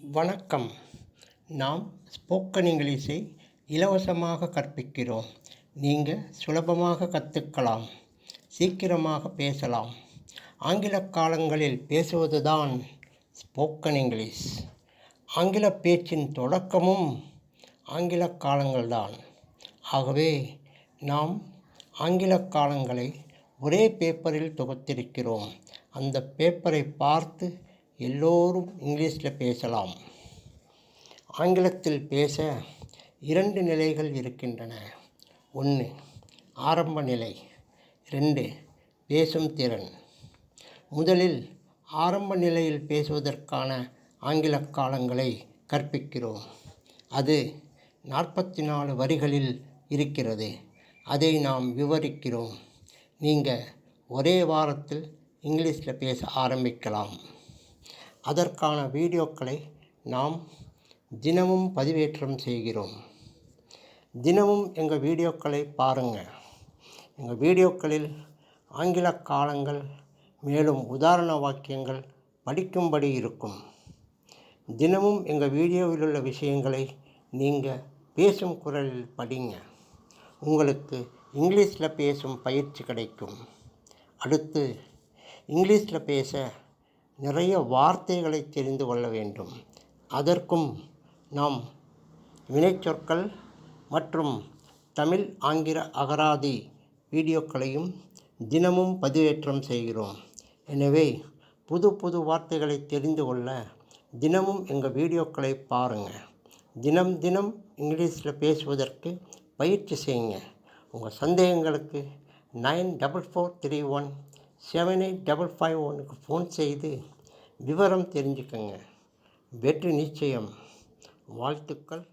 வணக்கம். நாம் ஸ்போக்கன் இங்கிலீஷை இலவசமாக கற்பிக்கிறோம். நீங்கள் சுலபமாக கற்றுக்கலாம், சீக்கிரமாக பேசலாம். ஆங்கில காலங்களில் பேசுவதுதான் ஸ்போக்கன் இங்கிலீஷ். ஆங்கில பேச்சின் தொடக்கமும் ஆங்கில காலங்கள்தான். ஆகவே நாம் ஆங்கில காலங்களை ஒரே பேப்பரில் தொகுத்திருக்கிறோம். அந்த பேப்பரை பார்த்து எல்லோரும் இங்கிலீஷில் பேசலாம். ஆங்கிலத்தில் பேச 2 நிலைகள் இருக்கின்றன. 1 ஆரம்ப நிலை, 2 பேசும் திறன். முதலில் ஆரம்ப நிலையில் பேசுவதற்கான ஆங்கில காலங்களை கற்பிக்கிறோம். அது 44 வரிகளில் இருக்கிறது. அதை நாம் விவரிக்கிறோம். நீங்கள் ஒரே வாரத்தில் இங்கிலீஷில் பேச ஆரம்பிக்கலாம். அதற்கான வீடியோக்களை நாம் தினமும் பதிவேற்றம் செய்கிறோம். தினமும் எங்கள் வீடியோக்களை பாருங்கள். எங்கள் வீடியோக்களில் ஆங்கில காலங்கள் மேலும் உதாரண வாக்கியங்கள் படிக்கும்படி இருக்கும். தினமும் எங்கள் வீடியோவில் உள்ள விஷயங்களை நீங்கள் பேசும் குரலில் படிங்க. உங்களுக்கு இங்கிலீஷில் பேசும் பயிற்சி கிடைக்கும். அடுத்து, இங்கிலீஷில் பேச நிறைய வார்த்தைகளை தெரிந்து கொள்ள வேண்டும். அதற்கும் நாம் வினைச்சொற்கள் மற்றும் தமிழ் ஆங்கில அகராதி வீடியோக்களையும் தினமும் பதிவேற்றம் செய்கிறோம். எனவே புது புது வார்த்தைகளை தெரிந்து கொள்ள தினமும் எங்கள் வீடியோக்களை பாருங்கள். தினம் இங்கிலீஷில் பேசுவதற்கு பயிற்சி செய்யுங்க. உங்கள் சந்தேகங்களுக்கு 9443178551 ஃபோன் செய்து விவரம் தெரிஞ்சுக்கங்க. வெற்றி நிச்சயம். வாழ்த்துக்கள்.